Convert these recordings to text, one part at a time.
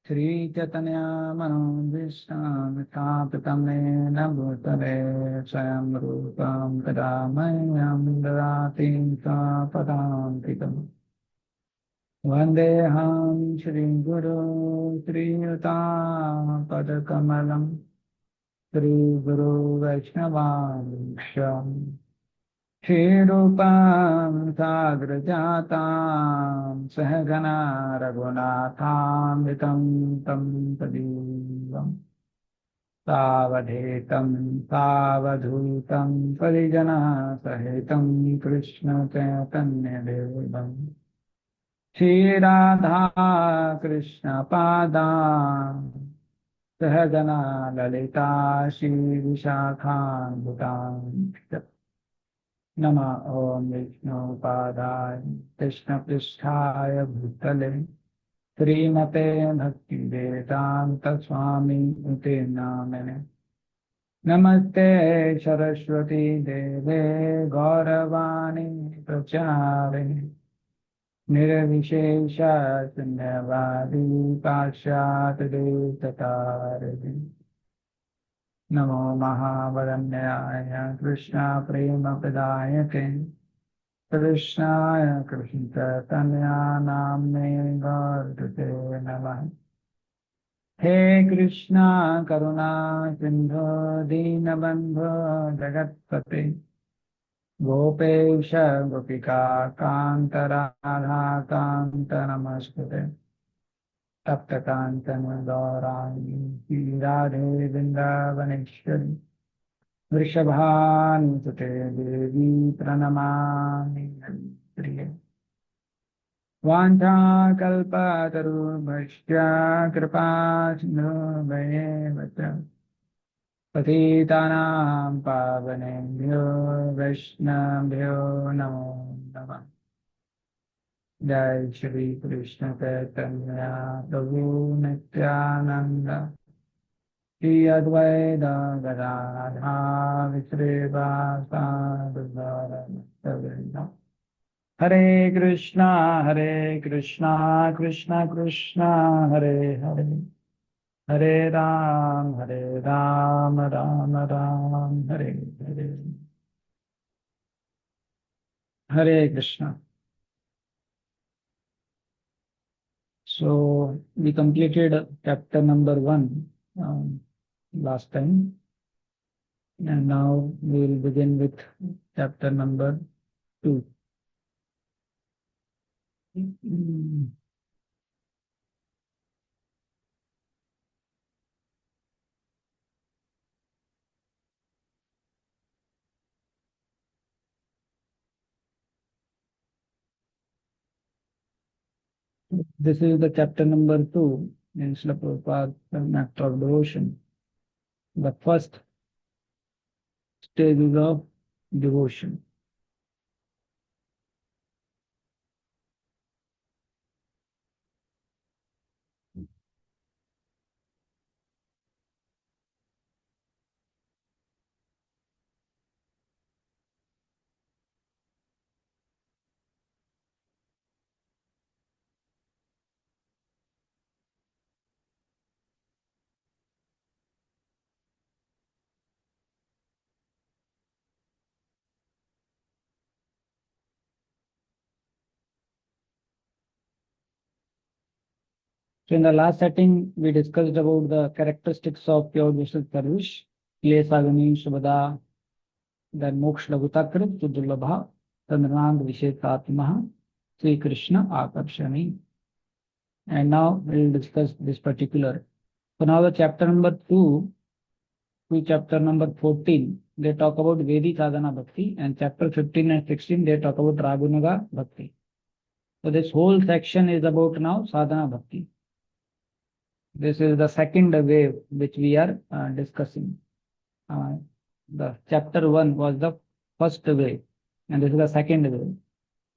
श्री चैतन्य मनोविष्णु स्थापितमेन भूतले स्वयं रूपं तदा मह्यं ददाति स्वपदान्तिकम् वन्देऽहं श्रीगुरो श्रीयुतापदकमलं श्रीगुरो वैष्णवांशम् श्रीरूपां साग्रजातां सहगना रघुनाथामृतं तं तदीयम् सावधेतं सावधूतं परिजनः सहितं कृष्ण चैतन्यदेवम् श्रीराधा कृष्ण पादान् सहगना ललिता श्रीविशाखान्वितान् नमः ओं विष्णुपादाय कृष्णपृष्ठाय भूतले श्रीमते भक्तिवेदांत स्वामी इति नामिने नमस्ते सरस्वती देवे गौरवाणी प्रचारिणे निर्विशेष शून्यवादी पाश्चात्यदेशतारिणे नमो महावरण्याय कृष्ण प्रेम प्रदायते कृष्णाय कृष्ण चैतन्य नाम्ने गौरते नमः। हे कृष्णा करुणा सिंधु दीनबंधु जगत्पते गोपेश गोपिका कांत राधा कांत नमस्ते तप्त कांचन गौरांगी राधे वृंदावनेश्वरी वृषभानुसुते देवी प्रणमामि प्रिये वाञ्छाकल्पतरुभ्यश्च कृपा सिन्धुभ्येव च पतितानां पावनेभ्यो वैष्णवेभ्यो नमो नमः। जय श्री कृष्ण चैतन्य प्रभु नित्यानंद श्री अद्वैत गदाधर श्रीवासादि हरे कृष्णा कृष्णा कृष्णा हरे हरे हरे राम राम राम हरे हरे। हरे Krishna. So we completed chapter number 1 last time, and now we will begin with chapter number 2. This is the chapter number 2 in Srila Prabhupada's Nectar of Devotion. The first stage of devotion. So in the last setting, we discussed about the characteristics of pure visual service, Klesagani, Subhada, then Moksha Laghutakrit, Sudulabha, Tandranand Vishekatmaha, Sri Krishna Akarshani. And now we will discuss this particular. So now the chapter number 2 to chapter number 14, they talk about Vedi Sadhana Bhakti, and chapter 15 and 16, they talk about Ragunaga Bhakti. So this whole section is about now Sadhana Bhakti. This is the second wave which we are discussing. The chapter 1 was the first wave, and this is the second wave.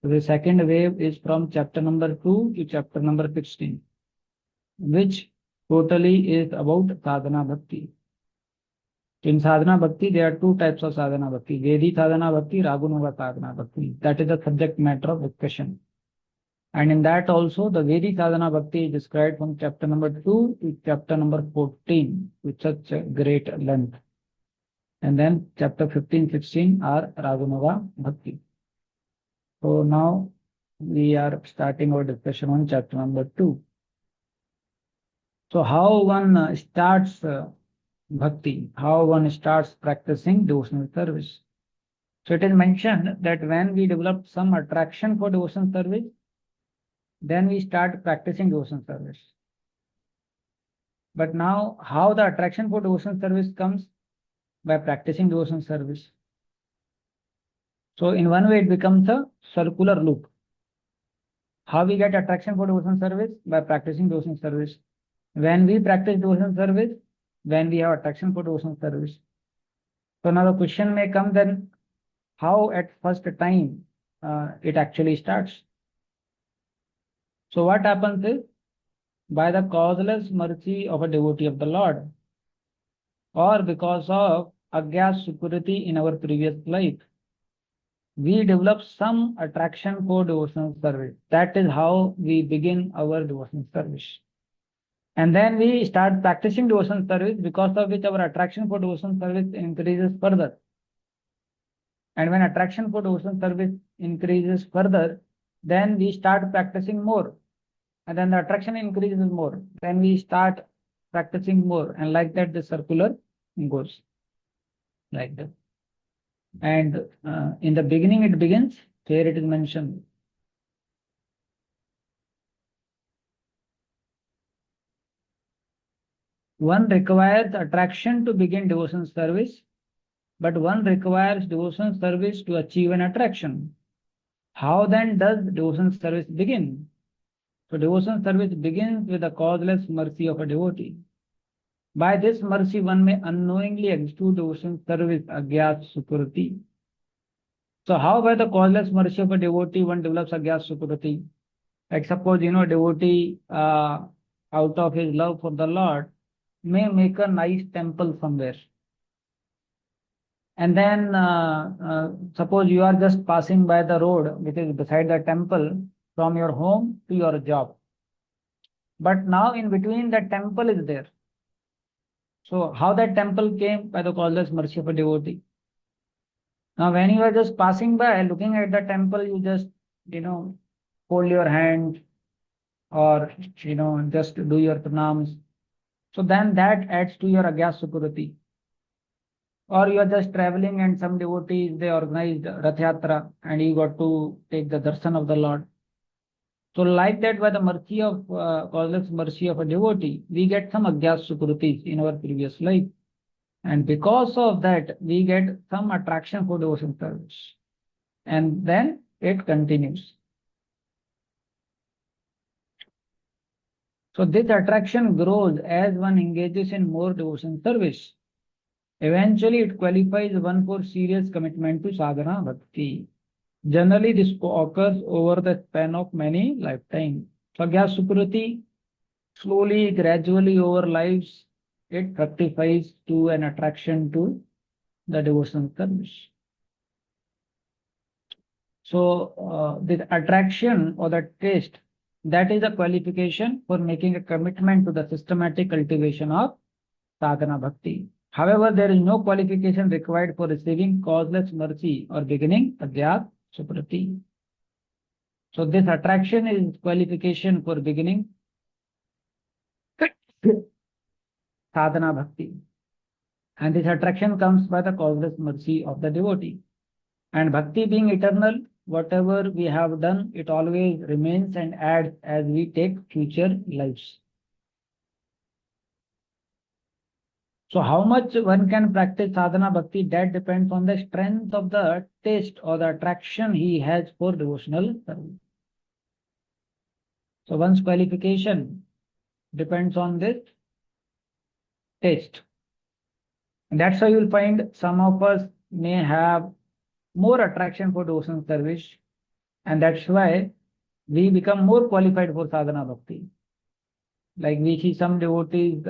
So the second wave is from chapter number 2 to chapter number 16, which totally is about Sadhana Bhakti. In Sadhana Bhakti, there are two types of Sadhana Bhakti: Vedi Sadhana Bhakti, Ragunuga Sadhana Bhakti. That is the subject matter of discussion. And in that also, the Vedic sadhana bhakti is described from chapter number 2 to chapter number 14 with such a great length. And then chapter 15, 16 are Raghunaga bhakti. So now we are starting our discussion on chapter number 2. So how one starts bhakti, how one starts practicing devotional service. So it is mentioned that when we develop some attraction for devotional service, then we start practicing devotional service. But now, how the attraction for devotional service comes? By practicing devotional service. So in one way, it becomes a circular loop. How we get attraction for devotional service? By practicing devotional service. When we practice devotional service, when we have attraction for devotional service. So now the question may come then, how at first time it actually starts? So what happens is, by the causeless mercy of a devotee of the Lord, or because of Agya security in our previous life, we develop some attraction for devotional service. That is how we begin our devotional service. And then we start practicing devotional service, because of which our attraction for devotional service increases further. And when attraction for devotional service increases further, then we start practicing more. And then the attraction increases more. Then we start practicing more. And like that, the circular goes like that. And in the beginning, it begins, here it is mentioned. One requires attraction to begin devotion service, but one requires devotion service to achieve an attraction. How then does devotion service begin? So devotion service begins with the causeless mercy of a devotee. By this mercy, one may unknowingly execute devotion service agyat sukriti. So how by the causeless mercy of a devotee one develops agyat sukriti? Like suppose, devotee out of his love for the Lord may make a nice temple somewhere. And then suppose you are just passing by the road which is beside the temple from your home to your job. But now in between the temple is there. So how that temple came? By the causeless mercy of a devotee. Now when you are just passing by looking at the temple, you just, hold your hand or, just do your pranams. So then that adds to your agyas sukurati. Or you are just traveling and some devotees, they organized Rath Yatra and you got to take the darshan of the Lord. So like that, by the mercy of, causeless mercy of a devotee, we get some agyas sukrutis in our previous life. And because of that, we get some attraction for devotion service. And then it continues. So this attraction grows as one engages in more devotion service. Eventually, it qualifies one for serious commitment to sadhana bhakti. Generally, this occurs over the span of many lifetimes. Sagya Sukriti, slowly, gradually over lives, it fructifies to an attraction to the devotional service. So, this attraction or the taste, that is a qualification for making a commitment to the systematic cultivation of sadhana bhakti. However, there is no qualification required for receiving causeless mercy or beginning agyat suprati. So this attraction is qualification for beginning sadhana bhakti. And this attraction comes by the causeless mercy of the devotee. And bhakti being eternal, whatever we have done, it always remains and adds as we take future lives. So how much one can practice sadhana bhakti, that depends on the strength of the taste or the attraction he has for devotional service. So one's qualification depends on this taste. And that's why you'll find some of us may have more attraction for devotional service. And that's why we become more qualified for sadhana bhakti. Like we see some devotees,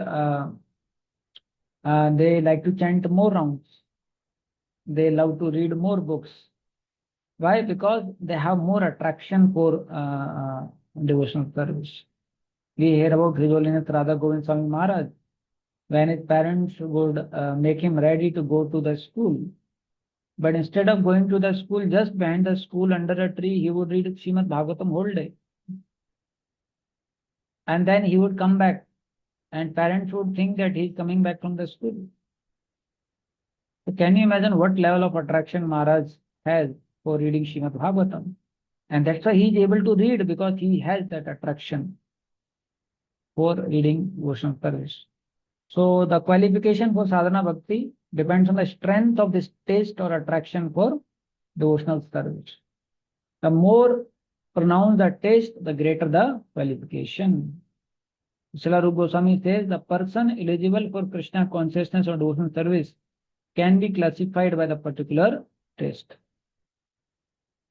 they like to chant more rounds. They love to read more books. Why? Because they have more attraction for devotional service. We hear about His Holiness Radha Govind Swami Maharaj. When his parents would make him ready to go to the school, but instead of going to the school, just behind the school under a tree, he would read Srimad Bhagavatam whole day. And then he would come back, and parents would think that he is coming back from the school. So can you imagine what level of attraction Maharaj has for reading Srimad Bhagavatam? And that's why he is able to read, because he has that attraction for reading devotional service. So the qualification for sadhana bhakti depends on the strength of this taste or attraction for devotional service. The more pronounced the taste, the greater the qualification. Srila Rupa Goswami says the person eligible for Krishna consciousness or devotional service can be classified by the particular taste.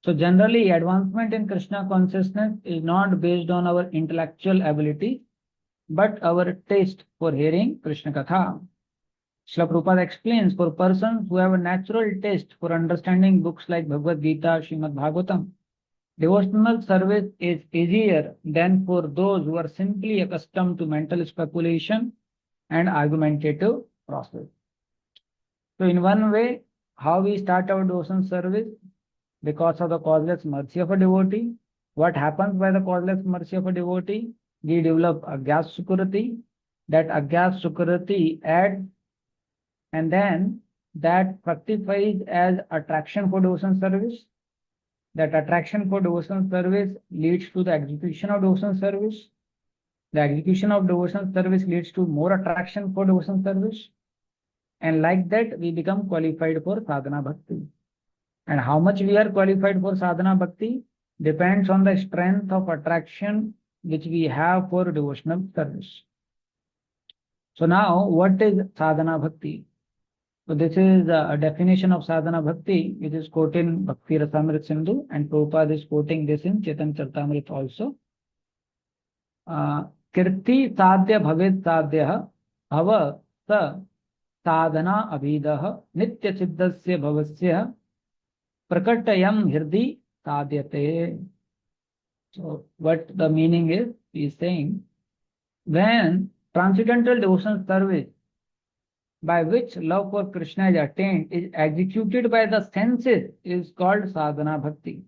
So generally, advancement in Krishna consciousness is not based on our intellectual ability, but our taste for hearing Krishna Katha. Srila Prabhupada explains, for persons who have a natural taste for understanding books like Bhagavad Gita, Srimad Bhagavatam, devotional service is easier than for those who are simply accustomed to mental speculation and argumentative process. So in one way, how we start our devotional service? Because of the causeless mercy of a devotee. What happens by the causeless mercy of a devotee? We develop Agyas Sukriti. That Agyas Sukriti adds, and then that fructifies as attraction for devotional service. That attraction for devotional service leads to the execution of devotional service. The execution of devotional service leads to more attraction for devotional service. And like that, we become qualified for sadhana bhakti. And how much we are qualified for sadhana bhakti depends on the strength of attraction which we have for devotional service. So now, what is sadhana bhakti? So this is a definition of sadhana bhakti, which is quoted in Bhakti Rasamrit Sindhu, and Prabhupada is quoting this in Chaitanya Charitamrita also. Kirti sadhya bhavet sadhyah bhava sa sadhana abhidah nitya siddhasya bhavasya prakatayam hirdi sadhyate. So what the meaning is, he is saying, when transcendental devotional service by which love for Krishna is attained is executed by the senses is called sadhana bhakti,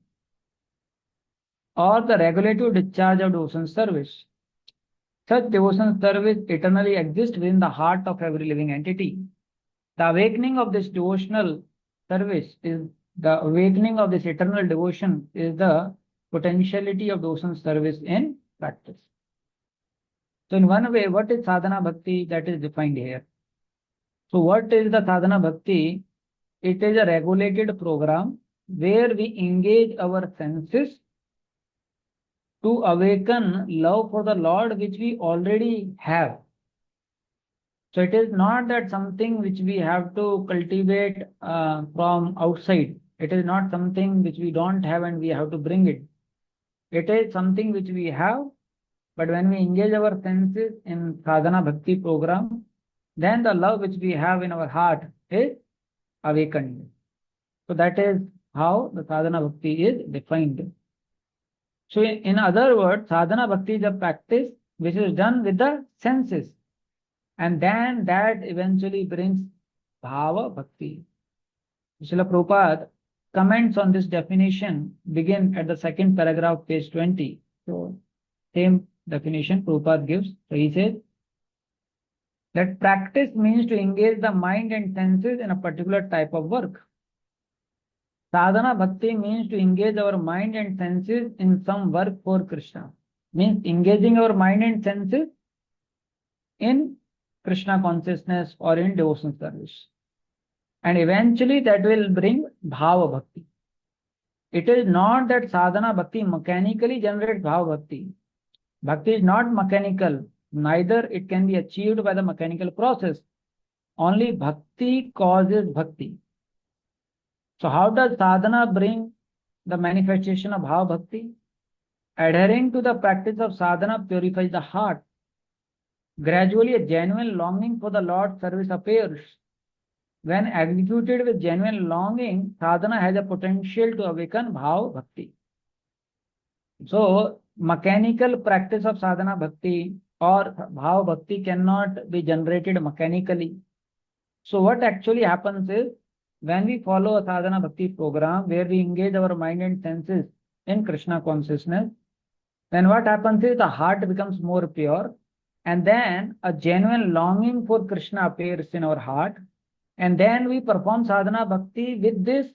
or the regulative discharge of devotional service. Such devotional service eternally exists within the heart of every living entity. The awakening of this devotional service is the awakening of this eternal devotion is the potentiality of devotional service in practice. So in one way, what is sadhana bhakti? That is defined here. So what is the sadhana bhakti? It is a regulated program where we engage our senses to awaken love for the Lord which we already have. So it is not that something which we have to cultivate from outside. It is not something which we don't have and we have to bring it. It is something which we have, but when we engage our senses in sadhana bhakti program, then the love which we have in our heart is awakened. So that is how the sadhana bhakti is defined. So in other words, sadhana bhakti is a practice which is done with the senses, and then that eventually brings bhava bhakti. Srila Prabhupada comments on this definition begin at the second paragraph, page 20. So same definition Prabhupada gives. So he says that practice means to engage the mind and senses in a particular type of work. Sadhana bhakti means to engage our mind and senses in some work for Krishna. Means engaging our mind and senses in Krishna consciousness or in devotional service. And eventually that will bring bhava bhakti. It is not that sadhana bhakti mechanically generates bhava bhakti. Bhakti is not mechanical, neither it can be achieved by the mechanical process. Only bhakti causes bhakti. So how does sadhana bring the manifestation of bhava bhakti? Adhering to the practice of sadhana purifies the heart. Gradually a genuine longing for the Lord's service appears. when executed with genuine longing, sadhana has a potential to awaken bhav bhakti. So, mechanical practice of sadhana bhakti or bhav bhakti cannot be generated mechanically. So, what actually happens is when we follow a sadhana bhakti program where we engage our mind and senses in Krishna consciousness, then what happens is the heart becomes more pure, and then a genuine longing for Krishna appears in our heart, and then we perform sadhana bhakti with this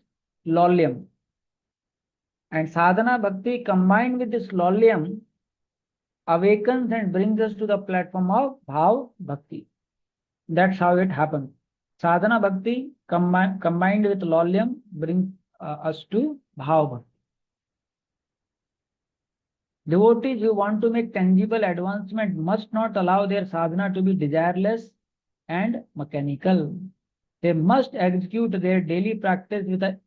lolyam. And sadhana bhakti combined with this lolyam awakens and brings us to the platform of bhav bhakti. That's how it happens. Sadhana bhakti combined with lolyam brings us to bhav bhakti. Devotees who want to make tangible advancement must not allow their sadhana to be desireless and mechanical. They must execute their daily practice with a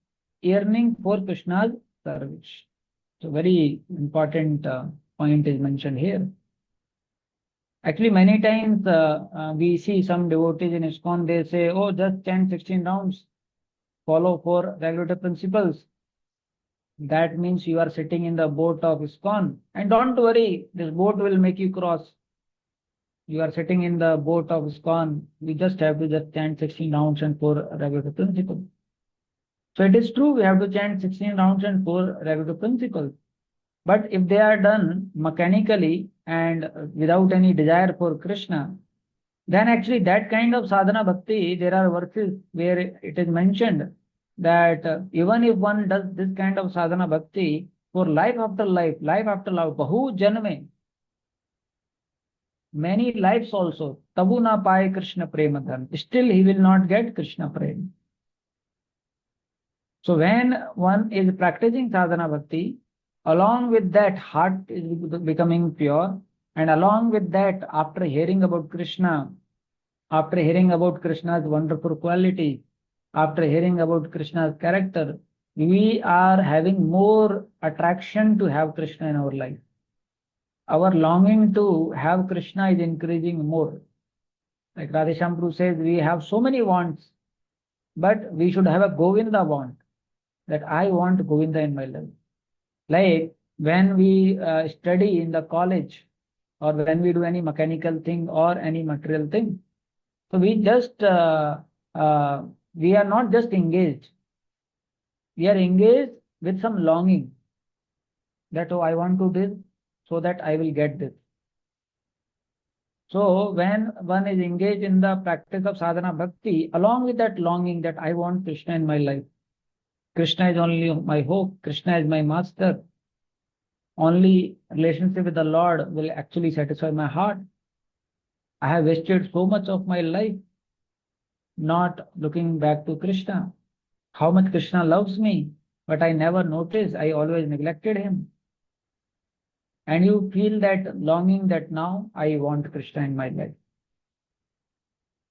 yearning for Krishna's service. So very important point is mentioned here. Actually, many times we see some devotees in ISKCON, they say, oh, just chant 16 rounds, follow 4 regulative principles. That means you are sitting in the boat of ISKCON. And don't worry, this boat will make you cross. You are sitting in the boat of ISKCON. We just have to just chant 16 rounds and 4 regulative principles. So it is true, we have to chant 16 rounds and 4 regulative principles. But if they are done mechanically and without any desire for Krishna, then actually that kind of sadhana bhakti, there are verses where it is mentioned that even if one does this kind of sadhana bhakti for life after life, bahu janme, many lives also, tabu na paye Krishna premadhan, still he will not get Krishna prema. So when one is practicing sadhana bhakti, along with that heart is becoming pure, and along with that, after hearing about Krishna, after hearing about Krishna's wonderful quality, after hearing about Krishna's character, we are having more attraction to have Krishna in our life. Our longing to have Krishna is increasing more. Like Radheshyam Prabhu says, we have so many wants, but we should have a Govinda want, that I want Govinda in my life. Like when we study in the college, or when we do any mechanical thing or any material thing, so we just we are not just engaged. We are engaged with some longing that, oh, I want to do this so that I will get this. So when one is engaged in the practice of sadhana bhakti, along with that longing that I want Krishna in my life, Krishna is only my hope, Krishna is my master, only relationship with the Lord will actually satisfy my heart. I have wasted so much of my life not looking back to Krishna. How much Krishna loves me, but I never noticed, I always neglected him. And you feel that longing that now I want Krishna in my life.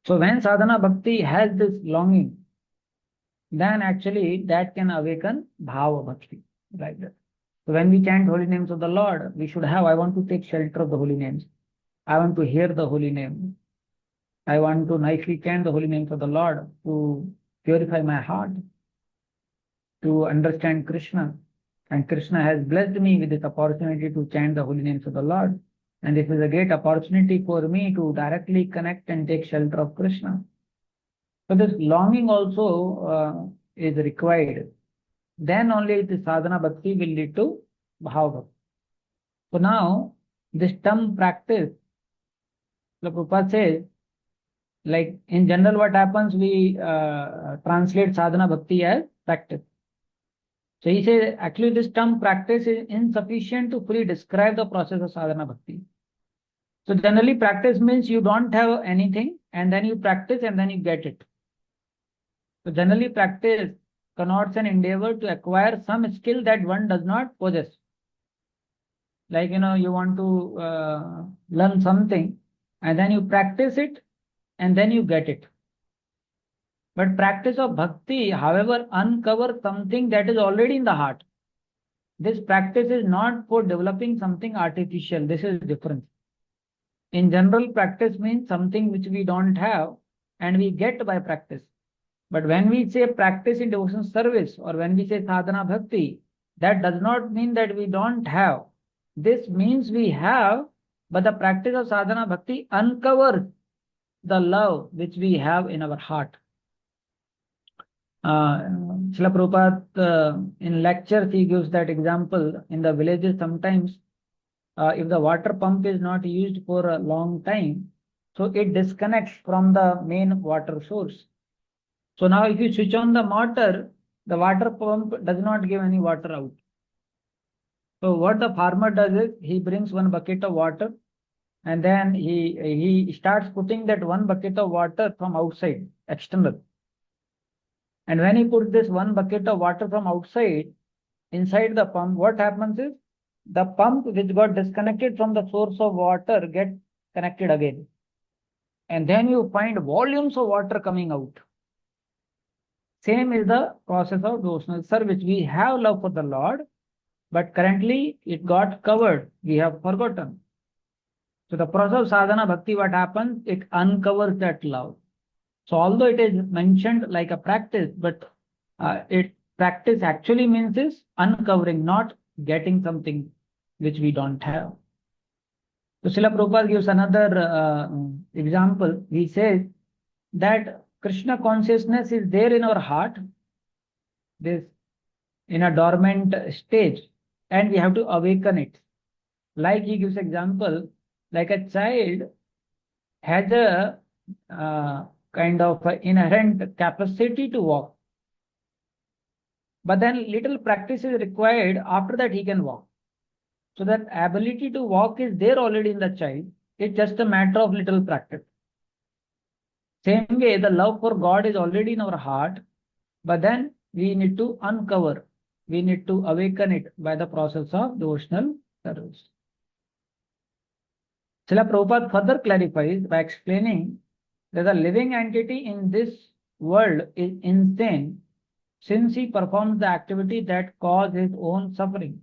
So when sadhana bhakti has this longing, then actually that can awaken bhava bhakti, like that. So when we chant holy names of the Lord, we should have, I want to take shelter of the holy names. I want to hear the holy name. I want to nicely chant the holy names of the Lord to purify my heart, to understand Krishna. And Krishna has blessed me with this opportunity to chant the holy names of the Lord. And this is a great opportunity for me to directly connect and take shelter of Krishna. So this longing also is required. Then only the sadhana bhakti will lead to bhava bhakti. So now, this term practice, the Prabhupada says, like in general what happens, we translate sadhana bhakti as practice. So he says, actually this term practice is insufficient to fully describe the process of sadhana bhakti. So generally practice means you don't have anything and then you practice and then you get it. So generally practice connotes an endeavor to acquire some skill that one does not possess. Like, you want to learn something and then you practice it and then you get it. But practice of bhakti, however, uncovers something that is already in the heart. This practice is not for developing something artificial. This is different. In general, practice means something which we don't have and we get by practice. But when we say practice in devotion service, or when we say sadhana bhakti, that does not mean that we don't have. This means we have, but the practice of sadhana bhakti uncovers the love which we have in our heart. Srila Prabhupada, in lectures, he gives that example. In the villages, sometimes if the water pump is not used for a long time, so it disconnects from the main water source. So now if you switch on the motor, the water pump does not give any water out. So what the farmer does is he brings one bucket of water, and then he starts putting that one bucket of water from outside, external. And when he puts this one bucket of water from outside inside the pump, what happens is the pump which got disconnected from the source of water gets connected again. And then you find volumes of water coming out. Same is the process of devotional service. We have love for the Lord, but currently it got covered. We have forgotten. So the process of sadhana bhakti, what happens? It uncovers that love. So although it is mentioned like a practice, but it practice actually means is uncovering, not getting something which we don't have. So Srila Prabhupada gives another example. He says that Krishna consciousness is there in our heart, this in a dormant stage, and we have to awaken it. Like he gives example, like a child has a kind of inherent capacity to walk, but then little practice is required. After that he can walk. So that ability to walk is there already in the child. It's just a matter of little practice. Same way, the love for God is already in our heart, but then we need to uncover, we need to awaken it by the process of devotional service. Srila Prabhupada further clarifies by explaining that the living entity in this world is insane since he performs the activity that causes his own suffering.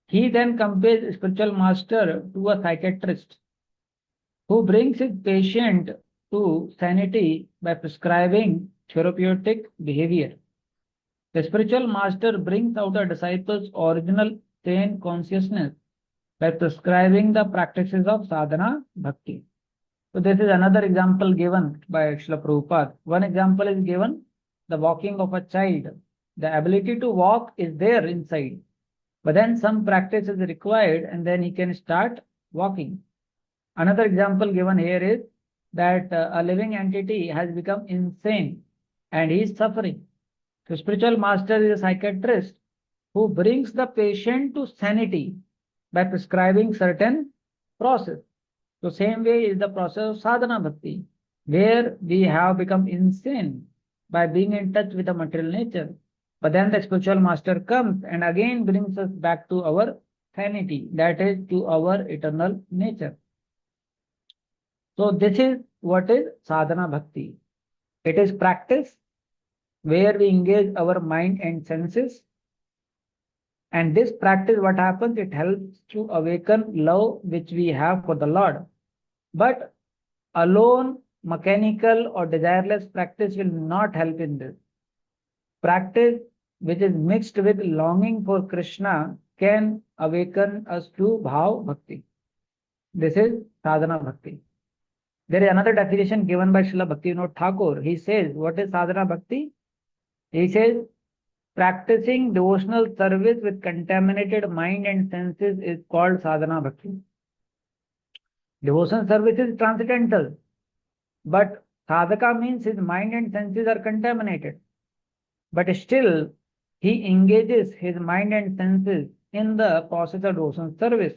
He then compares spiritual master to a psychiatrist who brings his patient to sanity by prescribing therapeutic behavior. The spiritual master brings out the disciple's original sane consciousness by prescribing the practices of sadhana bhakti. So this is another example given by Srila Prabhupada. One example is given, the walking of a child. The ability to walk is there inside, but then some practice is required and then he can start walking. Another example given here is that a living entity has become insane and he is suffering. So spiritual master is a psychiatrist who brings the patient to sanity by prescribing certain process. So same way is the process of sadhana bhakti, where we have become insane by being in touch with the material nature. But then the spiritual master comes and again brings us back to our sanity, that is to our eternal nature. So this is what is sadhana bhakti. It is practice where we engage our mind and senses. And this practice, what happens, it helps to awaken love which we have for the Lord. But alone, mechanical or desireless practice will not help in this. Practice which is mixed with longing for Krishna can awaken us to bhav bhakti. This is sadhana bhakti. There is another definition given by Srila Bhaktivinoda Thakur. He says, what is sadhana bhakti? He says, practicing devotional service with contaminated mind and senses is called sadhana bhakti. Devotional service is transcendental, but sadhaka means his mind and senses are contaminated. But still, he engages his mind and senses in the process of devotional service.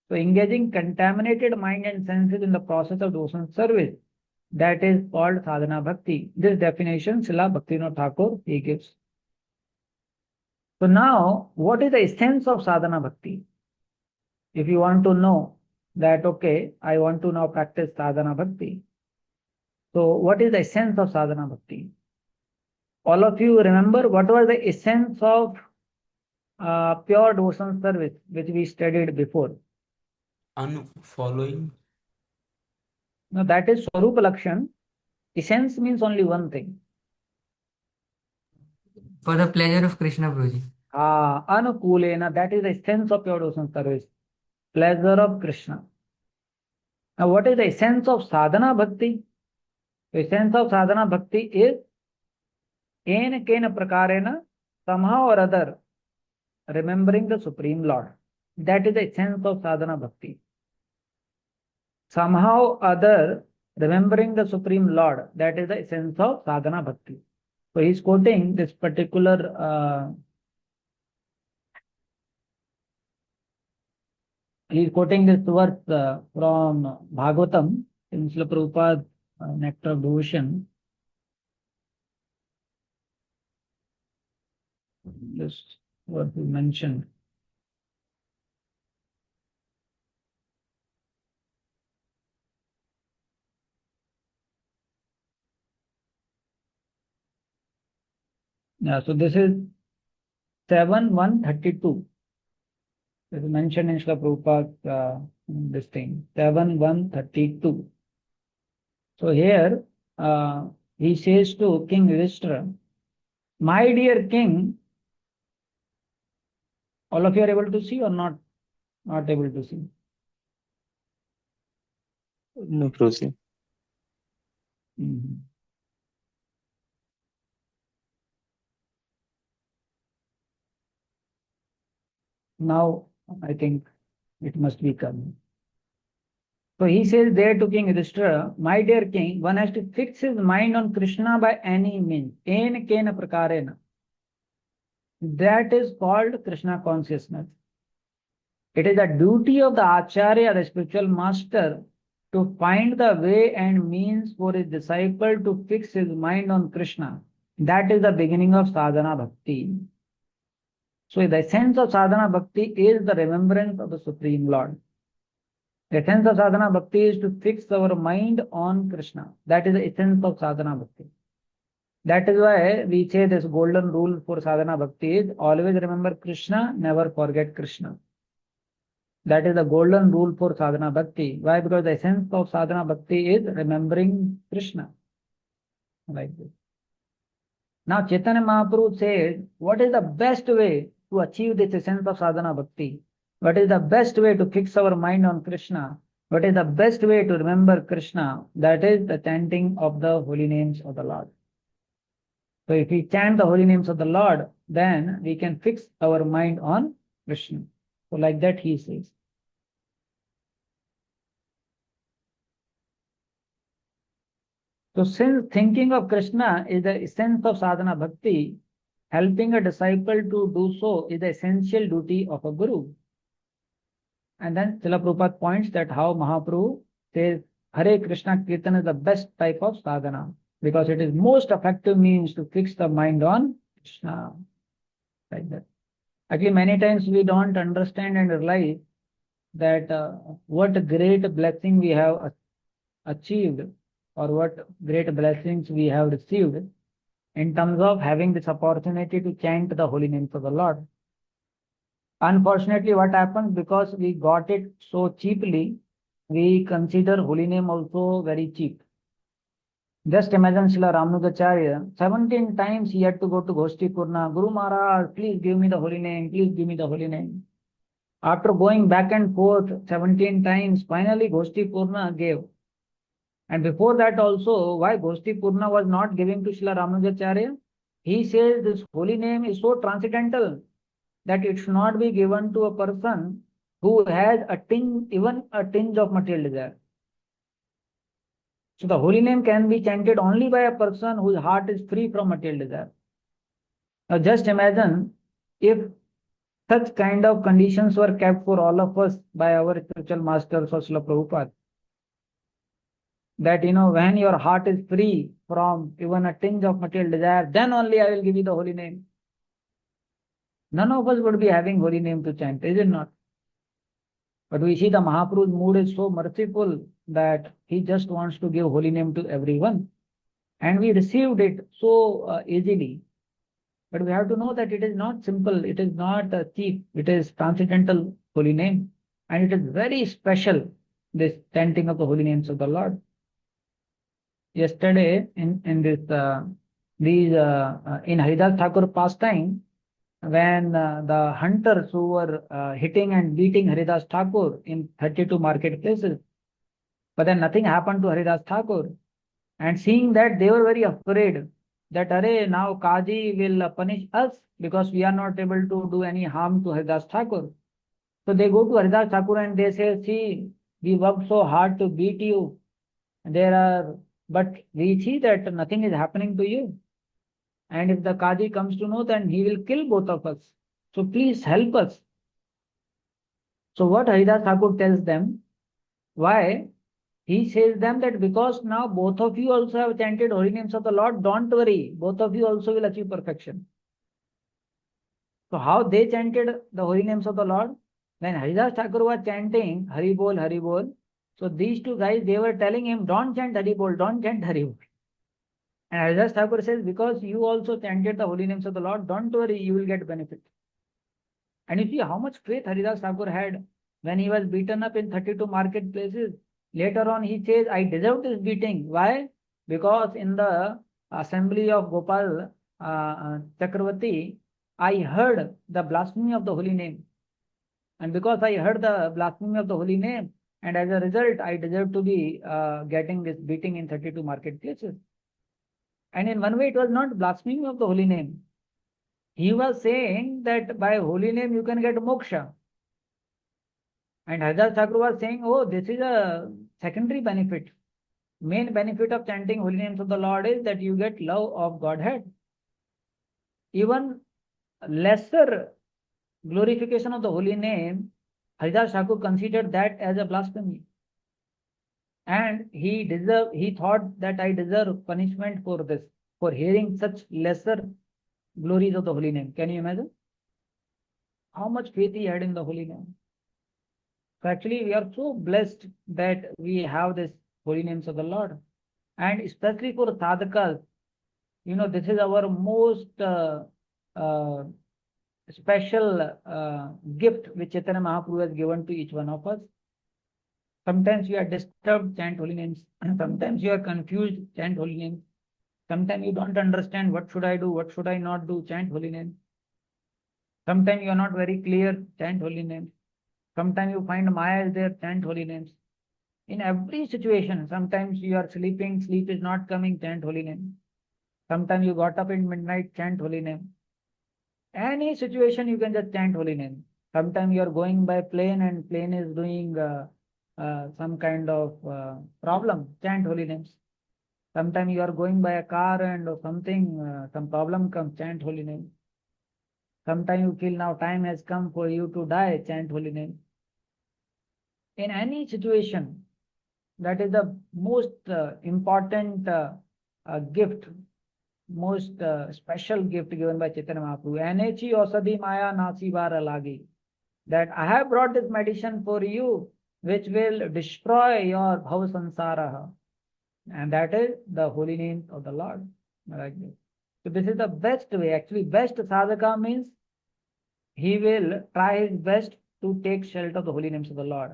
So engaging contaminated mind and senses in the process of devotional service, that is called sadhana bhakti. This definition Srila Bhaktivinoda Thakur he gives. So now, what is the essence of sadhana bhakti? If you want to know that, okay, I want to now practice sadhana bhakti. So what is the essence of sadhana bhakti? All of you remember what was the essence of pure devotional service which we studied before? Unfollowing. Now that is Swarupa Lakshan. Essence means only one thing. For the pleasure of Krishna, Prabhuji. Anukulena, that is the essence of your devotional service. Pleasure of Krishna. Now, what is the essence of sadhana bhakti? The essence of sadhana bhakti is ena kena prakarena, somehow or other, remembering the Supreme Lord. That is the essence of sadhana bhakti. Somehow other, remembering the Supreme Lord. That is the essence of sadhana bhakti. So he is quoting this particular he is quoting this verse from Bhagavatam in Srila Prabhupada's Nectar of Devotion. This what we mentioned. Yeah, so this is 7.132. This is mentioned in Srila Prabhupada's this thing, 7.132. So here he says to King Yudhishthira, my dear king, all of you are able to see or not? Not able to see. No, Prabhuji. Mhm. Now I think it must be coming. So he says there to King Yudhishthira, my dear king, one has to fix his mind on Krishna by any means. En kena prakarena. That is called Krishna consciousness. It is the duty of the Acharya, the spiritual master, to find the way and means for his disciple to fix his mind on Krishna. That is the beginning of sadhana bhakti. So the essence of sadhana bhakti is the remembrance of the Supreme Lord. The essence of sadhana bhakti is to fix our mind on Krishna. That is the essence of sadhana bhakti. That is why we say this golden rule for sadhana bhakti is always remember Krishna, never forget Krishna. That is the golden rule for sadhana bhakti. Why? Because the essence of sadhana bhakti is remembering Krishna. Like this. Now Chaitanya Mahaprabhu says, what is the best way to achieve this essence of sadhana bhakti? What is the best way to fix our mind on Krishna? What is the best way to remember Krishna? That is the chanting of the holy names of the Lord. So if we chant the holy names of the Lord, then we can fix our mind on Krishna. So like that he says. So since thinking of Krishna is the essence of sadhana bhakti, helping a disciple to do so is the essential duty of a guru. And then Srila Prabhupada points that how Mahaprabhu says Hare Krishna Kirtan is the best type of sadhana because it is most effective means to fix the mind on Krishna. Like that. Actually, many times we don't understand and realize that what great blessing we have achieved or what great blessings we have received in terms of having this opportunity to chant the holy names of the Lord. Unfortunately, what happens because we got it so cheaply, we consider holy name also very cheap. Just imagine Srila Ramanujacharya, 17 times he had to go to Goshti Purna, Guru Maharaj, please give me the holy name, please give me the holy name. After going back and forth 17 times, finally Goshti Purna gave. And before that also, why Goshti Purna was not giving to Srila Ramanujacharya? He says this holy name is so transcendental that it should not be given to a person who has a tinge, even a tinge of material desire. So the holy name can be chanted only by a person whose heart is free from material desire. Now just imagine if such kind of conditions were kept for all of us by our spiritual masters or Srila Prabhupada. That when your heart is free from even a tinge of material desire, then only I will give you the holy name. None of us would be having holy name to chant, is it not? But we see the Mahaprabhu's mood is so merciful that he just wants to give holy name to everyone. And we received it so easily. But we have to know that it is not simple, it is not cheap, it is transcendental holy name. And it is very special, this chanting of the holy names of the Lord. Yesterday in this these in Haridas Thakur pastime, when the hunters who were hitting and beating Haridas Thakur in 32 marketplaces, but then nothing happened to Haridas Thakur. And seeing that, they were very afraid that, Arey, now Kaji will punish us because we are not able to do any harm to Haridas Thakur. So they go to Haridas Thakur and they say, see, we worked so hard to beat you. But we see that nothing is happening to you. And if the Kaji comes to know, then he will kill both of us. So please help us. So what Haridas Thakur tells them, why? He says them that because now both of you also have chanted holy names of the Lord, don't worry, both of you also will achieve perfection. So how they chanted the holy names of the Lord? When Haridas Thakur was chanting Hari Bol, Hari Bol, so these two guys, they were telling him, don't chant Hari Bol, don't chant Hari Bol. And Haridas Thakur says, because you also chanted the holy names of the Lord, don't worry, you will get benefit. And you see how much faith Haridas Thakur had when he was beaten up in 32 marketplaces. Later on, he says, I deserve this beating. Why? Because in the assembly of Gopal Chakravarti, I heard the blasphemy of the holy name. And because I heard the blasphemy of the holy name, and as a result, I deserve to be getting this beating in 32 marketplaces. And in one way, it was not blasphemy of the holy name. He was saying that by holy name you can get moksha. And Haridas Thakur was saying, oh, this is a secondary benefit. Main benefit of chanting holy names of the Lord is that you get love of Godhead. Even lesser glorification of the holy name, Haridas Thakur considered that as a blasphemy. And he thought that I deserve punishment for this, for hearing such lesser glories of the holy name. Can you imagine? How much faith he had in the holy name. So actually, we are so blessed that we have this holy names of the Lord. And especially for sadhakas, this is our most uh, special gift which Chaitanya Mahaprabhu has given to each one of us. Sometimes you are disturbed, chant holy names. And sometimes you are confused, chant holy names. Sometimes you don't understand what should I do, what should I not do, chant holy names. Sometimes you are not very clear, chant holy names. Sometimes you find Maya is there, chant holy names. In every situation, sometimes you are sleeping, sleep is not coming, chant holy name. Sometimes you got up in midnight, chant holy name. Any situation you can just chant holy name. Sometimes you are going by plane and plane is doing some kind of problem, chant holy names. Sometimes you are going by a car and something, some problem comes, chant holy name. Sometimes you feel now time has come for you to die, chant holy name. In any situation, that is the most important gift, most special gift given by Chaitanya Mahaprabhu. Anechi osadi maya nasi vara lagi. That I have brought this medicine for you, which will destroy your bhav sansara. And that is the holy name of the Lord. Like this. So this is the best way. Actually, best sadhaka means he will try his best to take shelter of the holy names of the Lord.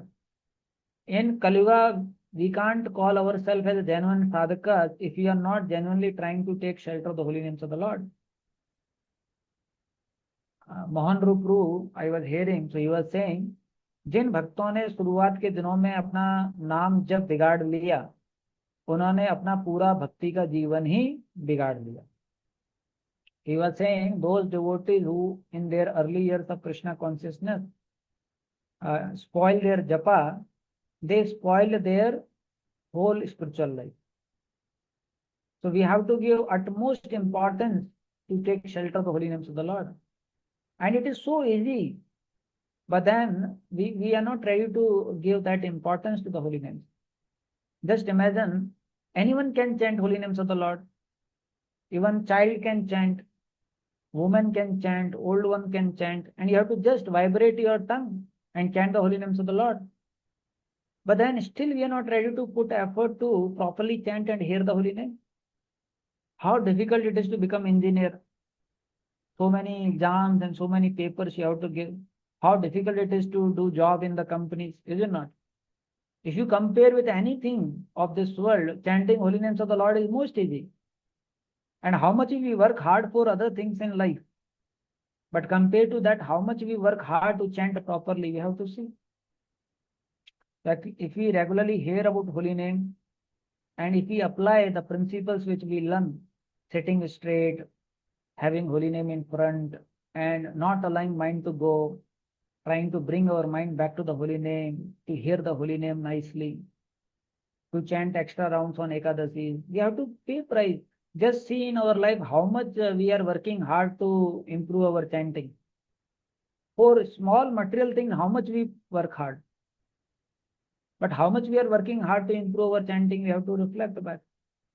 In Kaliuga, we can't call ourselves as a genuine sadhakas if we are not genuinely trying to take shelter of the holy names of the Lord. Mohan Rupru, I was hearing, so he was saying, जिन भक्तों ने शुरुआत के दिनों में अपना नाम जब बिगाड़ लिया, उन्होंने अपना पूरा भक्ति का जीवन ही बिगाड़ लिया. He was saying those devotees who in their early years of Krishna consciousness spoil their japa, they spoil their whole spiritual life. So we have to give utmost importance to take shelter of the holy names of the Lord. And it is so easy, but then we are not ready to give that importance to the holy names. Just imagine, anyone can chant holy names of the Lord. Even child can chant, woman can chant, old one can chant, and you have to just vibrate your tongue and chant the holy names of the Lord. But then still we are not ready to put effort to properly chant and hear the holy name. How difficult it is to become engineer. So many exams and so many papers you have to give. How difficult it is to do job in the companies, is it not? If you compare with anything of this world, chanting holy names of the Lord is most easy. And how much we work hard for other things in life. But compared to that, how much we work hard to chant properly, we have to see. That if we regularly hear about holy name, and if we apply the principles which we learn, sitting straight, having holy name in front, and not allowing mind to go, trying to bring our mind back to the holy name, to hear the holy name nicely, to chant extra rounds on Ekadasi, we have to pay price. Just see in our life how much we are working hard to improve our chanting. For small material thing, how much we work hard. But how much we are working hard to improve our chanting, we have to reflect back.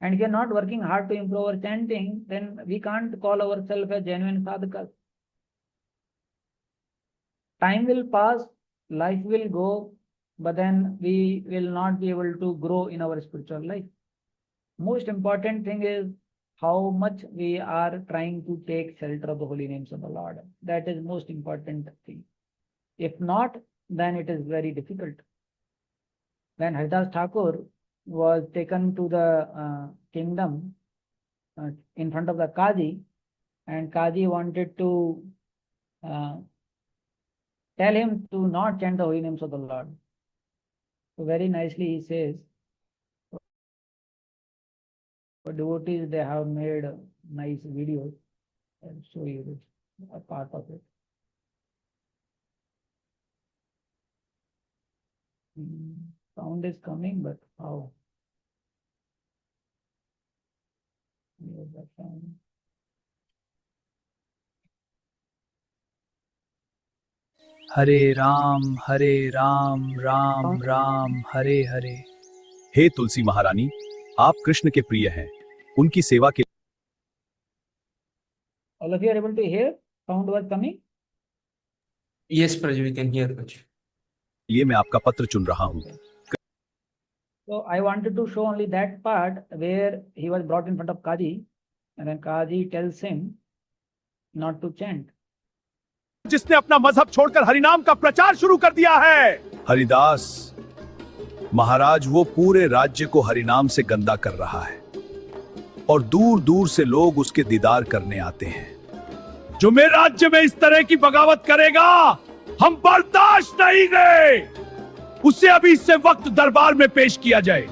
And if we are not working hard to improve our chanting, then we can't call ourselves a genuine sadhaka. Time will pass, life will go, but then we will not be able to grow in our spiritual life. Most important thing is how much we are trying to take shelter of the holy names of the Lord. That is most important thing. If not, then it is very difficult. When Haridas Thakur was taken to the kingdom in front of the Kaji, and Kaji wanted to tell him to not chant the holy names of the Lord. So very nicely he says, for devotees, they have made nice videos. I'll show you this, a part of it. Sound is coming, but how? Here's the sound. हरे राम राम राम हरे हरे। हे तुलसी महारानी, आप कृष्ण के प्रिय हैं। उनकी सेवा के All of you are able to hear? Sound was coming? Yes, Prabhuji, we can hear much. लिए मैं आपका पत्र चुन रहा हूँ। So I wanted to show only that part where he was brought in front of Kaji, and then Kaji tells him not to chant. जिसने अपना मजहब छोड़कर हरिनाम का प्रचार शुरू कर दिया है। हरिदास महाराज वो पूरे राज्य को हरिनाम से गंदा कर रहा है और दूर दूर से लोग उसके दीदार करने आते हैं। जो मेरे राज्य में इस तरह की बगावत करेगा, हम बर्दाश्त नहीं करेंगे। उसे अभी इससे वक्त दरबार में पेश किया जाए।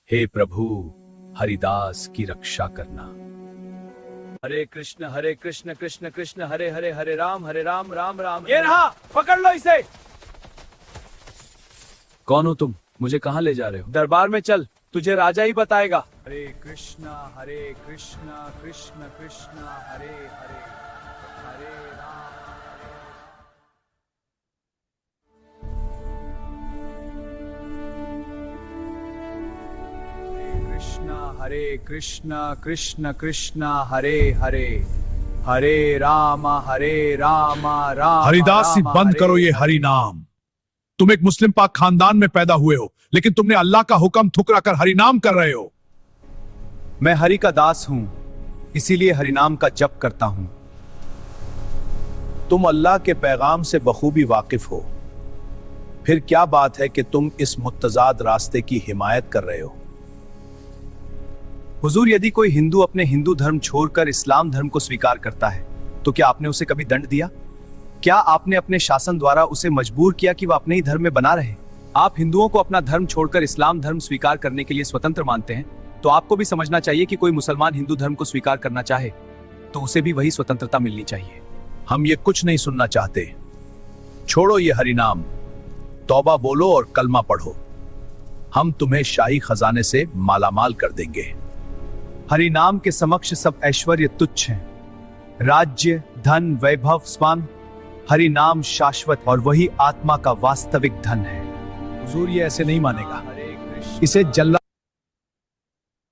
हे प्रभु, हरिदास की रक्षा करना। हरे कृष्ण कृष्ण कृष्ण हरे हरे, हरे राम राम राम। ये रहा, पकड़ लो इसे। कौन हो तुम? मुझे कहां ले जा रहे हो? दरबार में चल, तुझे राजा ही बताएगा। हरे कृष्ण कृष्ण कृष्ण हरे हरे, हरे राम। हरे कृष्ण कृष्ण कृष्ण हरे हरे, हरे राम राम। हरिदास जी, बंद करो ये हरि नाम। तुम एक मुस्लिम पाक खानदान में पैदा हुए हो, लेकिन तुमने अल्लाह का हुक्म ठुकरा कर हरिनाम कर रहे हो। मैं हरि का दास हूं, इसीलिए हरिनाम का जप करता हूं। तुम अल्लाह के पैगाम से बखूबी वाकिफ हो, फिर क्या बात है कि तुम इस मुत्तजाद रास्ते की हिमायत कर रहे हो? हुजूर, यदि कोई हिंदू अपने हिंदू धर्म छोड़कर इस्लाम धर्म को स्वीकार करता है, तो क्या आपने उसे कभी दंड दिया? क्या आपने अपने शासन द्वारा उसे मजबूर किया कि वह अपने ही धर्म में बना रहे? आप हिंदुओं को अपना धर्म छोड़कर इस्लाम धर्म स्वीकार करने के लिए स्वतंत्र मानते हैं, तो आपको भी समझना चाहिए कि कोई मुसलमान हिंदू धर्म को स्वीकार करना चाहे तो उसे भी वही स्वतंत्रता मिलनी चाहिए। हम ये कुछ नहीं सुनना चाहते। छोड़ो ये हरिनाम, तौबा बोलो और कलमा पढ़ो। हम तुम्हें शाही खजाने से मालामाल कर देंगे। हरि नाम के समक्ष सब ऐश्वर्य तुच्छ हैं। राज्य, धन, वैभव, स्वाम, हरि नाम शाश्वत और वही आत्मा का वास्तविक धन है। हुजूर ये ऐसे नहीं मानेगा, इसे जल्ला।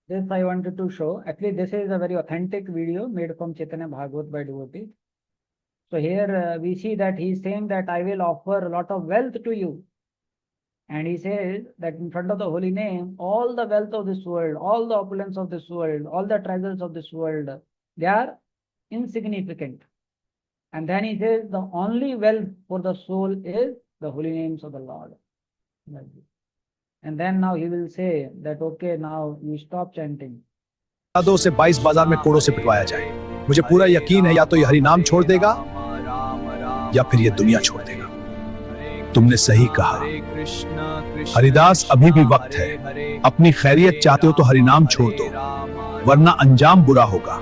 This I wanted to show. Actually, this is a very authentic video made from Chaitanya Bhagavat by devotees. So here we see that he is saying that I will offer a lot of wealth to you. And he says that in front of the holy name, all the wealth of this world, all the opulence of this world, all the treasures of this world, they are insignificant. And then he says the only wealth for the soul is the holy names of the Lord. Like this. And then now he will say that okay, now you stop chanting. यादों से 22 बाजार में कोड़ों से पिटवाया जाए, मुझे पूरा यकीन है या तो ये हरि नाम छोड़ देगा या फिर ये दुनिया छोड़ देगा। तुमने सही कहा, हरिदास अभी भी वक्त है। अपनी खैरियत चाहते हो तो हरिनाम छोड़ दो, वरना अंजाम बुरा होगा।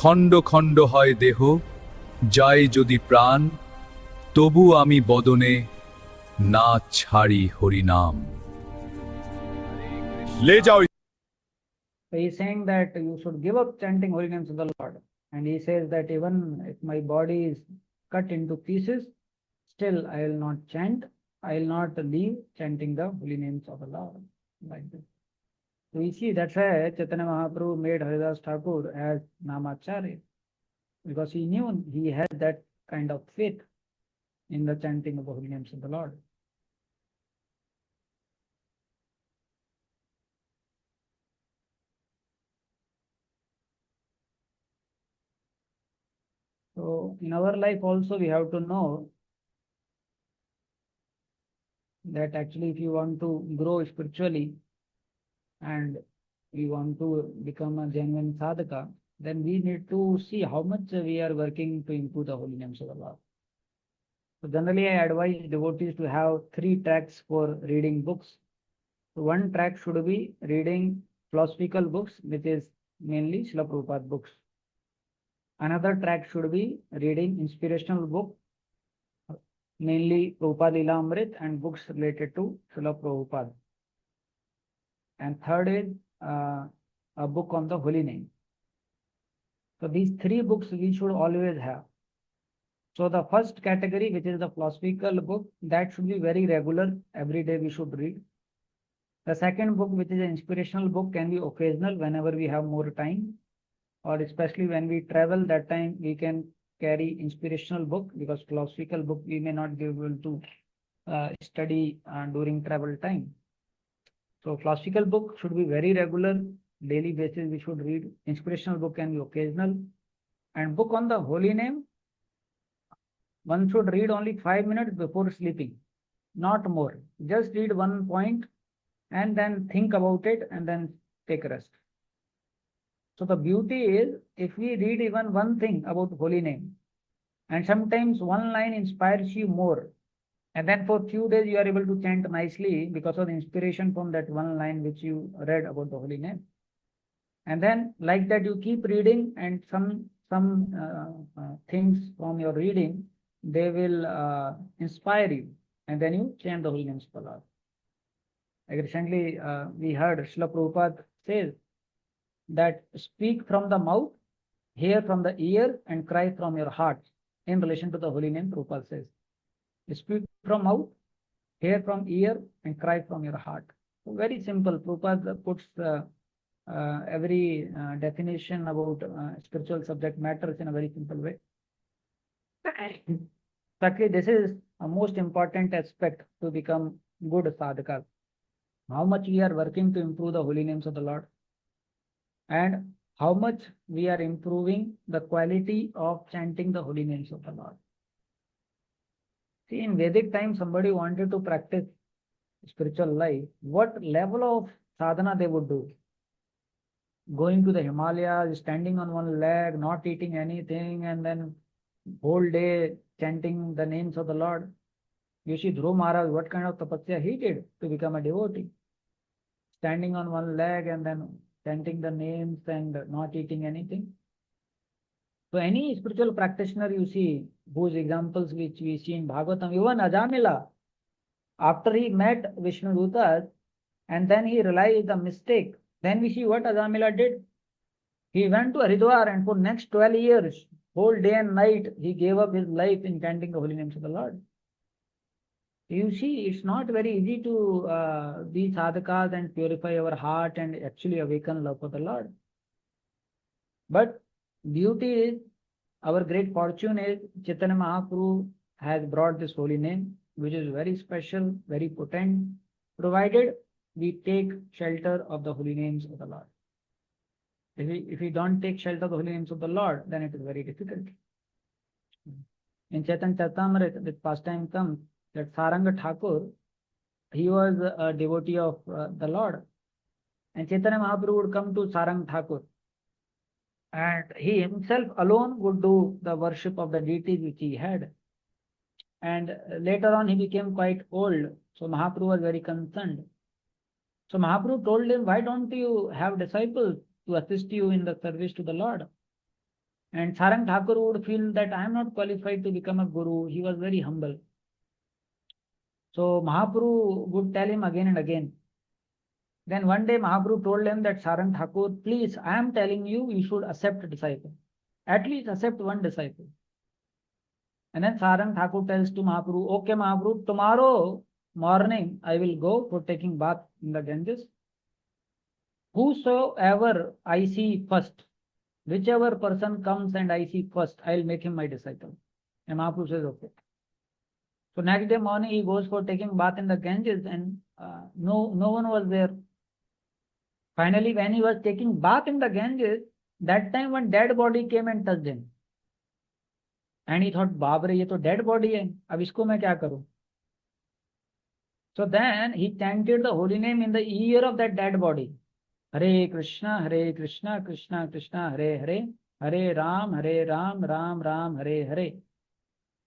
खंड खंड হয় দেহ, যায় যদি প্রাণ, তবু আমি বদনে না ছাড়ি হরিনাম। ले जाओ। So he is saying that you should give up chanting holy names of the Lord. And he says that even if my body is cut into pieces, still I will not chant. I will not leave chanting the holy names of the Lord. Like this. So we see that's why Chaitanya Mahaprabhu made Haridas Thakur as Namacharya. Because he knew he had that kind of faith in the chanting of the holy names of the Lord. So in our life also we have to know that actually if you want to grow spiritually and we want to become a genuine sadhaka, then we need to see how much we are working to improve the holy names of the Lord. So generally I advise devotees to have 3 tracks for reading books. So one track should be reading philosophical books, which is mainly Srila Prabhupada books. Another track should be reading inspirational book, mainly Prabhupada Lilamrit and books related to Srila Prabhupada. And third is a book on the holy name. So these 3 books we should always have. So the first category, which is the philosophical book, that should be very regular. Every day we should read. The second book, which is an inspirational book, can be occasional whenever we have more time, or especially when we travel, that time we can carry inspirational book, because philosophical book we may not be able to study during travel time. So philosophical book should be very regular, daily basis we should read. Inspirational book can be occasional. And book on the holy name, one should read only 5 minutes before sleeping, not more. Just read one point and then think about it and then take rest. So the beauty is, if we read even one thing about holy name, and sometimes one line inspires you more, and then for few days you are able to chant nicely because of the inspiration from that one line which you read about the holy name. And then like that you keep reading, and some things from your reading, they will inspire you, and then you chant the holy names of the Lord. Like recently we heard Srila Prabhupada says that speak from the mouth, hear from the ear, and cry from your heart. In relation to the holy name, Prabhupada says, speak from mouth, hear from ear, and cry from your heart. So very simple. Prabhupada puts every definition about spiritual subject matters in a very simple way. Exactly, this is a most important aspect to become good sadhaka. How much we are working to improve the holy names of the Lord, and how much we are improving the quality of chanting the holy names of the Lord. See, in Vedic time, somebody wanted to practice spiritual life, what level of sadhana they would do? Going to the Himalayas, standing on one leg, not eating anything, and then whole day chanting the names of the Lord. You see Dhruv Maharaj, what kind of tapasya he did to become a devotee. Standing on one leg and then chanting the names and not eating anything. So any spiritual practitioner you see, whose examples which we see in Bhagavatam, even Ajamila, after he met Vishnu Dutas and then he realized the mistake, then we see what Ajamila did. He went to Haridwar, and for next 12 years, whole day and night, he gave up his life in chanting the holy names of the Lord. You see, it's not very easy to be sadhakas and purify our heart and actually awaken love for the Lord. But beauty is, our great fortune is, Chaitanya Mahaprabhu has brought this holy name, which is very special, very potent, provided we take shelter of the holy names of the Lord. If we don't take shelter of the holy names of the Lord, then it is very difficult. In Chaitanya Charitamrita, this pastime comes that Saranga Thakur, he was a devotee of the Lord. And Chaitanya Mahaprabhu would come to Sarang Thakur. And he himself alone would do the worship of the deities which he had. And later on he became quite old. So Mahaprabhu was very concerned. So Mahaprabhu told him, why don't you have disciples to assist you in the service to the Lord? And Sarang Thakur would feel that I am not qualified to become a guru. He was very humble. So Mahaprabhu would tell him again and again. Then one day Mahaprabhu told him that Sarang Thakur, please, I am telling you, you should accept a disciple. At least accept one disciple. And then Sarang Thakur tells to Mahaprabhu, okay Mahaprabhu, tomorrow morning I will go for taking bath in the Ganges. Whosoever I see first, whichever person comes and I see first, I will make him my disciple. And Mahaprabhu says, okay. So next day morning he goes for taking bath in the Ganges, and no one was there. Finally, when he was taking bath in the Ganges, that time one dead body came and touched him. And he thought, बाप रे, ये तो dead body है, अब इसको मैं क्या करूं? So then he chanted the holy name in the ear of that dead body. Hare Krishna, Krishna Krishna, Hare Hare, Hare Ram, Ram Ram, Hare Hare.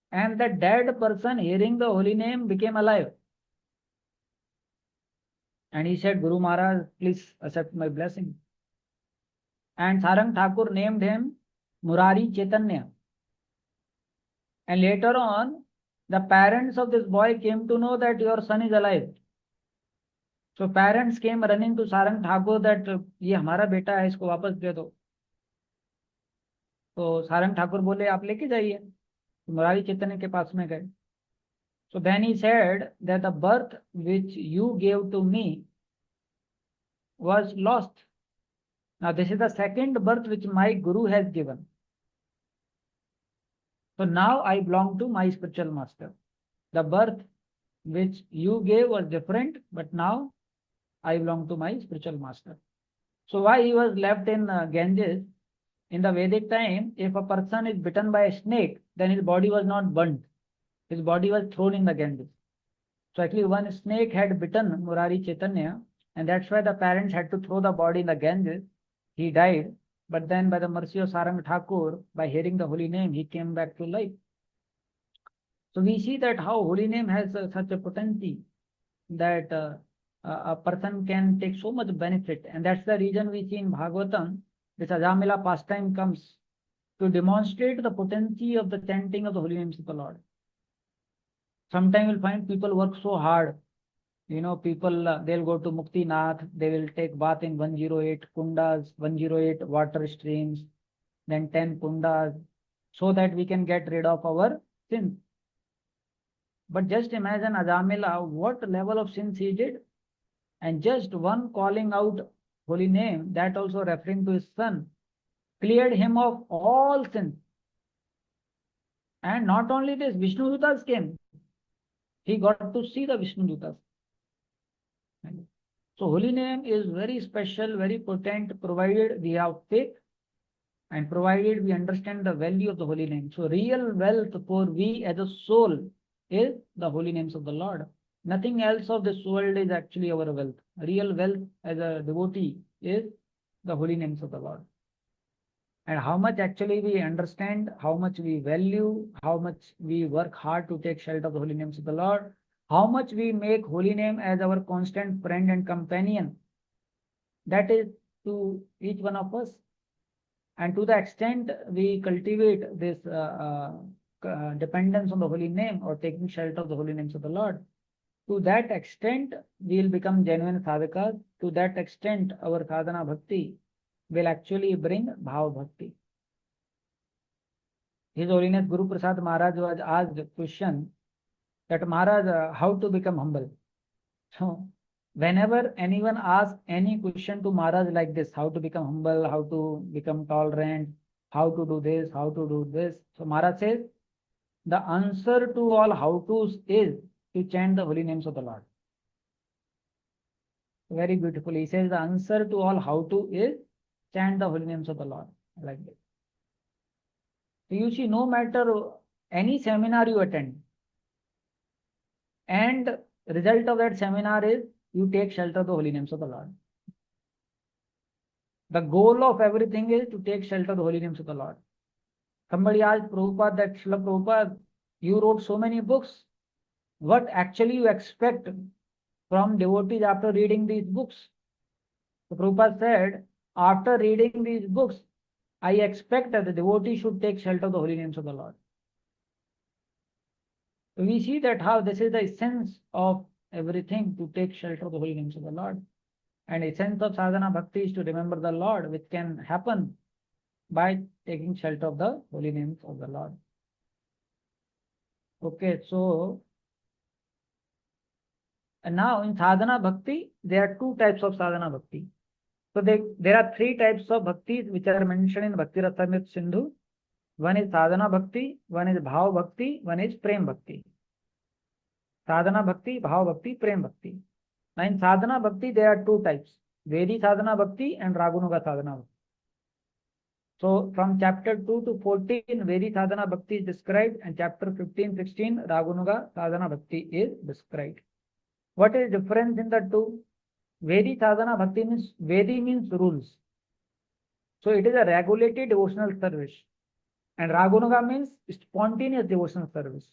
And the dead person hearing the holy name became alive. And he said, Guru Maharaj, please accept my blessing. And Sarang Thakur named him Murari Chaitanya. And later on, the parents of this boy came to know that your son is alive. So parents came running to Sarang Thakur that ये हमारा बेटा है, इसको वापस दे दो. तो Sarang Thakur बोले आप लेके जाइए. मुरारी चैतन्य के पास में गए. So then he said that the birth which you gave to me was lost. Now this is the second birth which my guru has given. So now I belong to my spiritual master. The birth which you gave was different, but now I belong to my spiritual master. So why he was left in Ganges? In the Vedic time, if a person is bitten by a snake, then his body was not burnt. His body was thrown in the Ganges. So actually one snake had bitten Murari Chaitanya, and that's why the parents had to throw the body in the Ganges. He died, but then by the mercy of Sarang Thakur, by hearing the holy name, he came back to life. So we see that how holy name has such a potency that a person can take so much benefit, and that's the reason we see in Bhagavatam, this Ajamila pastime comes to demonstrate the potency of the chanting of the holy names of the Lord. Sometimes you'll find people work so hard. You know, people, they'll go to Mukti Nath, they will take bath in 108 kundas, 108 water streams, then 10 kundas, so that we can get rid of our sins. But just imagine Ajamila, what level of sins he did. And just one calling out holy name, that also referring to his son, cleared him of all sins. And not only this, Vishnu Dutas came. He got to see the Vishnu Dutas. So holy name is very special, very potent, provided we have faith and provided we understand the value of the holy name. So real wealth for we as a soul is the holy names of the Lord. Nothing else of this world is actually our wealth. Real wealth as a devotee is the holy names of the Lord. And how much actually we understand, how much we value, how much we work hard to take shelter of the holy names of the Lord, how much we make holy name as our constant friend and companion, that is to each one of us. And to the extent we cultivate this dependence on the holy name or taking shelter of the holy names of the Lord, to that extent we will become genuine sadhakas. To that extent our sadhana bhakti will actually bring bhav bhakti. His Holiness Guru Prasad Maharaj was asked a question that Maharaj, how to become humble? So whenever anyone asks any question to Maharaj like this, how to become humble, how to become tolerant, how to do this, how to do this, so Maharaj says, the answer to all how-tos is to chant the holy names of the Lord. Very beautiful. He says the answer to all how-to is chant the holy names of the Lord. Like this. So you see, no matter any seminar you attend, and result of that seminar is you take shelter of the holy names of the Lord. The goal of everything is to take shelter of the holy names of the Lord. Somebody asked Prabhupada that, Srila Prabhupada, you wrote so many books. What actually you expect from devotees after reading these books? So Prabhupada said, after reading these books, I expect that the devotee should take shelter of the holy names of the Lord. So we see that how this is the essence of everything, to take shelter of the holy names of the Lord. And essence of sadhana bhakti is to remember the Lord, which can happen by taking shelter of the holy names of the Lord. Okay, so and now in sadhana bhakti, there are two types of sadhana bhakti. So there are three types of bhaktis which are mentioned in Bhakti Rasamrita Sindhu. One is sadhana bhakti, one is bhav bhakti, one is prem bhakti. Sadhana bhakti, bhav bhakti, prem bhakti. Now in sadhana bhakti, there are two types: Vedi sadhana bhakti and Ragunuga sadhana bhakti. So from chapter 2 to 14, Vedi sadhana bhakti is described, and chapter 15, 16, Ragunuga sadhana bhakti is described. What is the difference in the two? Vedi sadhana bhakti means, Vedi means rules. So it is a regulated devotional service. And Ragunuga means spontaneous devotional service.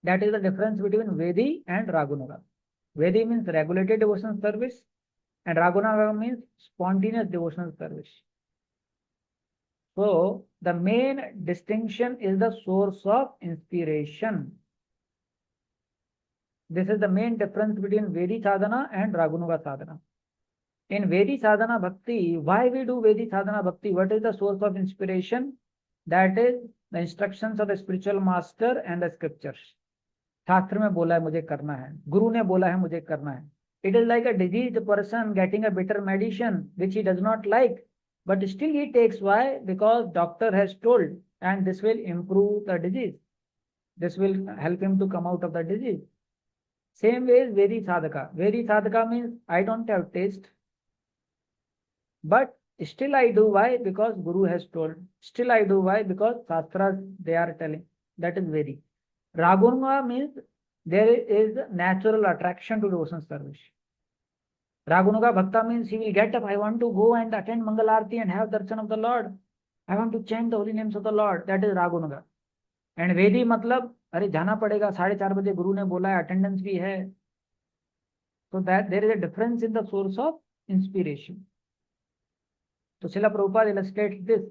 That is the difference between Vedi and Ragunuga. Vedi means regulated devotional service, and Ragunuga means spontaneous devotional service. So the main distinction is the source of inspiration. This is the main difference between Vedi sadhana and Ragunuga sadhana. In Vedi sadhana bhakti, why we do Vedi sadhana bhakti? What is the source of inspiration? That is the instructions of the spiritual master and the scriptures. शास्त्र में बोला है मुझे करना है, गुरु ने बोला है मुझे करना है. It is like a diseased person getting a bitter medicine which he does not like, but still he takes. Why? Because doctor has told, and this will improve the disease. This will help him to come out of the disease. Same way is Vedi sadhaka. Vedi sadhaka means I don't have taste, but still I do. Why? Because Guru has told. Still I do. Why? Because Shastras they are telling. That is Vedi. Ragunuga means there is natural attraction to devotional service. Ragunuga Bhakta means he will get up. I want to go and attend Mangal Arati and have darshan of the Lord. I want to chant the holy names of the Lord. That is Ragunuga. And Vedi मतलब अरे जाना पड़ेगा 4:30 बजे गुरु ने बोला है, attendance भी है. So that there is a difference in the source of inspiration. So Srila Prabhupada illustrates this.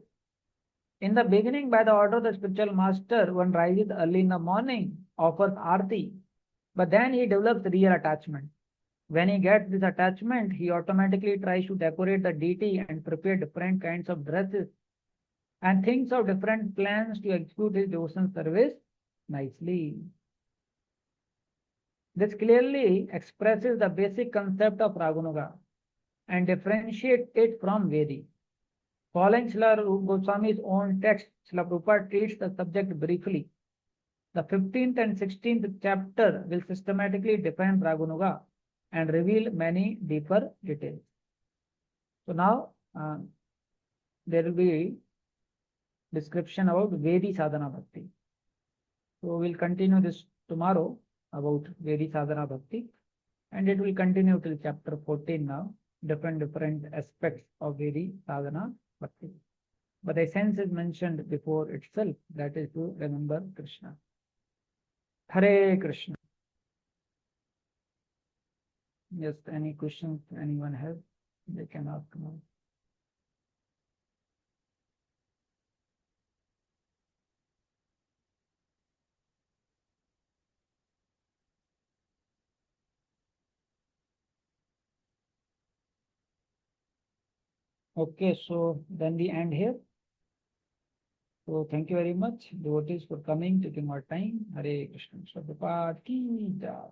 In the beginning, by the order of the spiritual master, one rises early in the morning, offers arti, but then he develops real attachment. When he gets this attachment, he automatically tries to decorate the deity and prepare different kinds of dresses and thinks of different plans to execute his devotional service nicely. This clearly expresses the basic concept of Ragunuga and differentiates it from Vedi. Following Srila Rupa Goswami's own text, Srila Prabhupada treats the subject briefly. The 15th and 16th chapter will systematically define Ragunuga and reveal many deeper details. So now there will be description about Vedi Sadhana Bhakti. So we'll continue this tomorrow about Vedi Sadhana Bhakti, and it will continue till chapter 14 now, different aspects of Vedi Sadhana Bhakti. But the essence is mentioned before itself, that is to remember Krishna. Hare Krishna. Yes, any questions anyone has, they can ask now. Okay, so then we end here. So thank you very much, devotees, for coming, taking more time. Hare Krishna. Prabhupada ki jai.